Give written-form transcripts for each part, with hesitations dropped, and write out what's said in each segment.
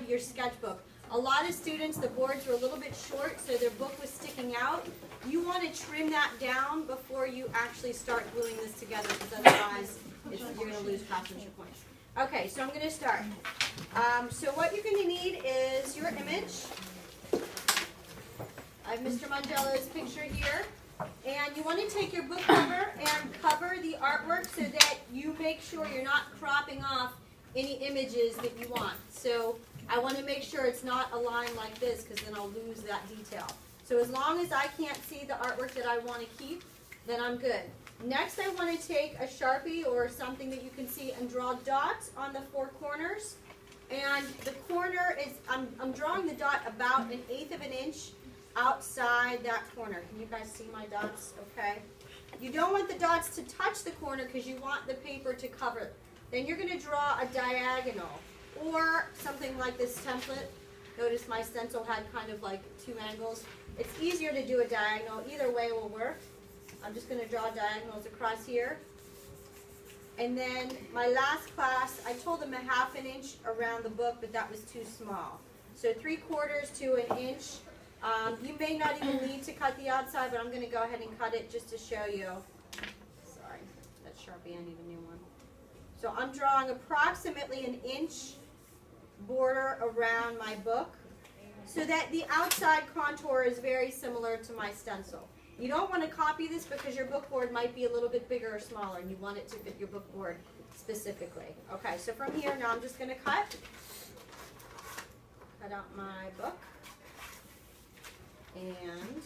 of your sketchbook. A lot of students, the boards were a little bit short, so their book was sticking out. You want to trim that down before you actually start gluing this together, because otherwise you're going to lose passenger points. Okay, so I'm going to start. So what you're going to need is your image. I have Mr. Mondello's picture here. And you want to take your book cover and cover the artwork so that you make sure you're not cropping off any images that you want. So I want to make sure it's not aligned like this, because then I'll lose that detail. So as long as I can't see the artwork that I want to keep, then I'm good. Next, I want to take a Sharpie or something that you can see and draw dots on the four corners. And the corner is, I'm drawing the dot about 1/8 of an inch outside that corner. Can you guys see my dots? Okay. You don't want the dots to touch the corner because you want the paper to cover it. Then you're going to draw a diagonal or something like this template. Notice my stencil had kind of like 2 angles. It's easier to do a diagonal. Either way will work. I'm just going to draw diagonals across here. And then my last class, I told them 1/2 inch around the book, but that was too small. So 3/4 to 1 inch. You may not even need to cut the outside, but I'm going to go ahead and cut it just to show you. Sorry, that Sharpie, I need a new one. So I'm drawing approximately 1 inch border around my book so that the outside contour is very similar to my stencil. You don't want to copy this because your book board might be a little bit bigger or smaller, and you want it to fit your book board specifically. Okay, so from here, now I'm just going to cut out my book. And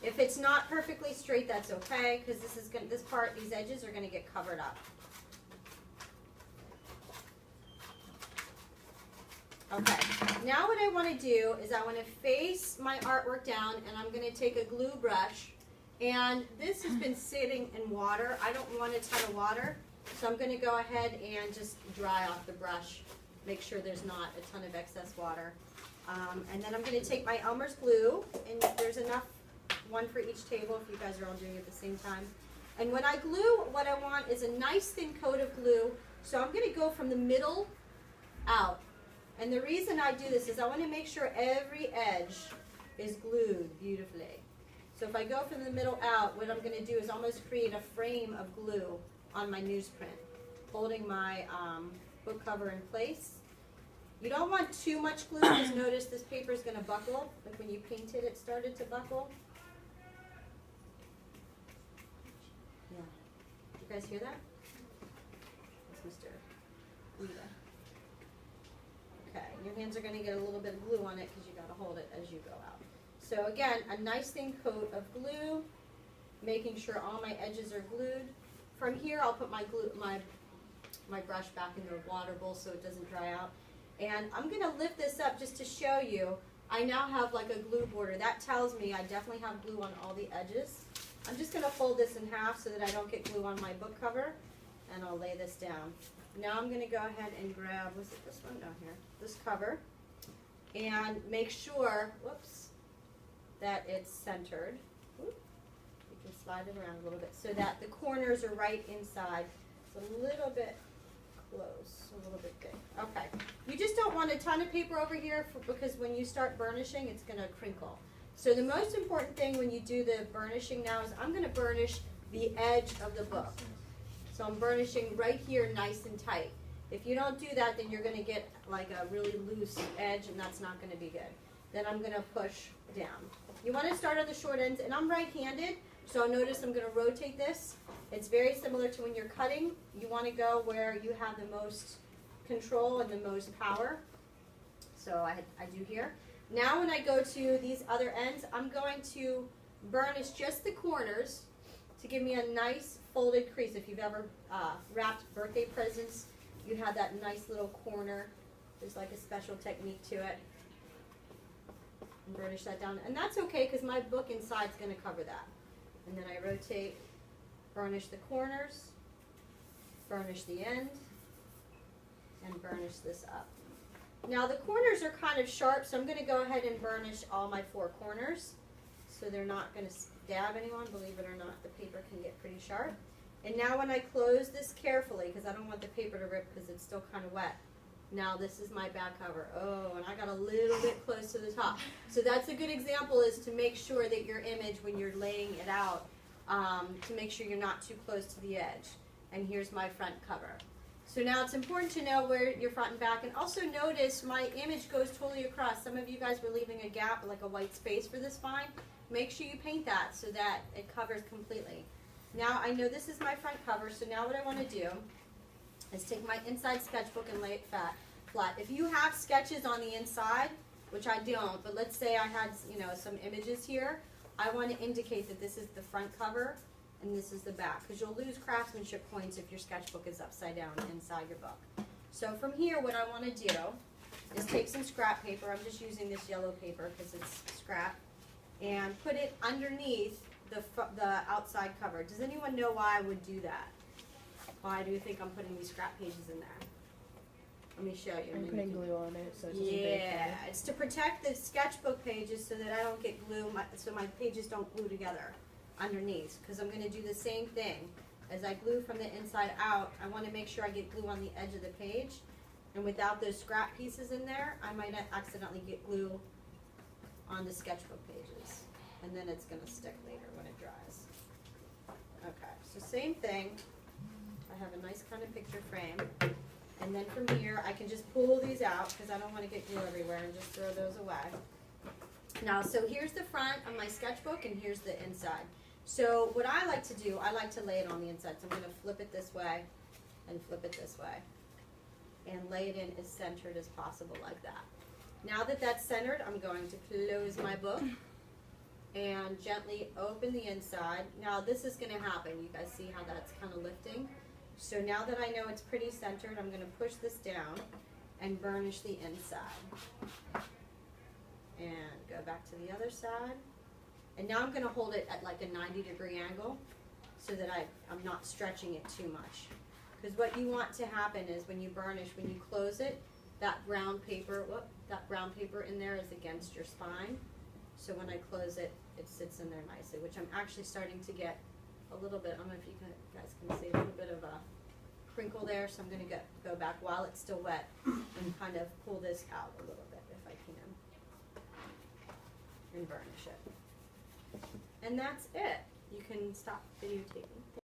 if it's not perfectly straight, that's okay, because these edges are going to get covered up. Okay, now what I want to do is I want to face my artwork down, and I'm going to take a glue brush, and this has been sitting in water. I don't want a ton of water, so I'm going to go ahead and just dry off the brush, make sure there's not a ton of excess water. And then I'm going to take my Elmer's glue, and there's enough, one for each table if you guys are all doing it at the same time. And when I glue, what I want is a nice thin coat of glue, so I'm going to go from the middle out. And the reason I do this is I want to make sure every edge is glued beautifully. So if I go from the middle out, what I'm going to do is almost create a frame of glue on my newsprint, holding my book cover in place. You don't want too much glue, because notice this paper is going to buckle. Like when you painted, it started to buckle. Yeah. You guys hear that? That's Mr. Rita. Okay, your hands are going to get a little bit of glue on it because you got to hold it as you go out. So again, a nice thin coat of glue, making sure all my edges are glued. From here, I'll put my brush back in the water bowl so it doesn't dry out. And I'm going to lift this up just to show you. I now have like a glue border. That tells me I definitely have glue on all the edges. I'm just going to fold this in half so that I don't get glue on my book cover. And I'll lay this down. Now I'm going to go ahead and grab, was it this one? No, here. This cover. And make sure, whoops, that it's centered. Oop, you can slide it around a little bit so that the corners are right inside. It's a little bit close, a little bit big. Okay. You just don't want a ton of paper over here because when you start burnishing, it's going to crinkle. So the most important thing when you do the burnishing now is I'm going to burnish the edge of the book. So I'm burnishing right here nice and tight. If you don't do that, then you're going to get like a really loose edge, and that's not going to be good. Then I'm going to push down. You want to start on the short ends, and I'm right-handed, so notice I'm going to rotate this. It's very similar to when you're cutting. You want to go where you have the most control and the most power. So I do here. Now when I go to these other ends, I'm going to burnish just the corners to give me a nice folded crease. If you've ever wrapped birthday presents, you have that nice little corner. There's like a special technique to it. And burnish that down. And that's okay because my book inside is going to cover that. And then I rotate, burnish the corners, burnish the end, and burnish this up. Now the corners are kind of sharp, so I'm going to go ahead and burnish all my 4 corners so they're not going to stab anyone. Believe it or not, the paper can get pretty sharp. And now when I close this carefully, because I don't want the paper to rip because it's still kind of wet, Now this is my back cover. Oh, and I got a little bit close to the top. So that's a good example, is to make sure that your image, when you're laying it out, to make sure you're not too close to the edge. And here's my front cover. So now it's important to know where your front and back, and also notice my image goes totally across. Some of you guys were leaving a gap, like a white space for the spine. Make sure you paint that so that it covers completely. Now I know this is my front cover, so now what I want to do is take my inside sketchbook and lay it flat. If you have sketches on the inside, which I don't, but let's say I had, you know, some images here, I want to indicate that this is the front cover and this is the back, because you'll lose craftsmanship points if your sketchbook is upside down inside your book. So from here, what I want to do is take some scrap paper. I'm just using this yellow paper because it's scrap, and put it underneath the outside cover. Does anyone know why I would do that? Why do you think I'm putting these scrap pages in there? Let me show you. I'm putting glue on it so it doesn't break. Yeah, it's to protect the sketchbook pages so that I don't get glue, so my pages don't glue together underneath. Because I'm going to do the same thing. As I glue from the inside out, I want to make sure I get glue on the edge of the page. And without those scrap pieces in there, I might accidentally get glue on the sketchbook pages. And then it's going to stick later when it dries. Okay, so same thing. I have a nice kind of picture frame. And then from here, I can just pull these out because I don't want to get glue everywhere, and just throw those away. Now, so here's the front of my sketchbook, and here's the inside. So what I like to do, I like to lay it on the inside. So I'm going to flip it this way and flip it this way, and lay it in as centered as possible like that. Now that that's centered, I'm going to close my book and gently open the inside. Now this is going to happen. You guys see how that's kind of lifting? So now that I know it's pretty centered, I'm going to push this down and burnish the inside. And go back to the other side. And now I'm going to hold it at like a 90-degree angle so that I'm not stretching it too much. Because what you want to happen is when you burnish, when you close it, that brown paper, that brown paper in there is against your spine. So when I close it, it sits in there nicely, which I'm actually starting to get a little bit, I don't know if you guys can see a little bit of a crinkle there, so I'm going to go back while it's still wet and kind of pull this out a little bit if I can, and burnish it. And that's it. You can stop videotaping.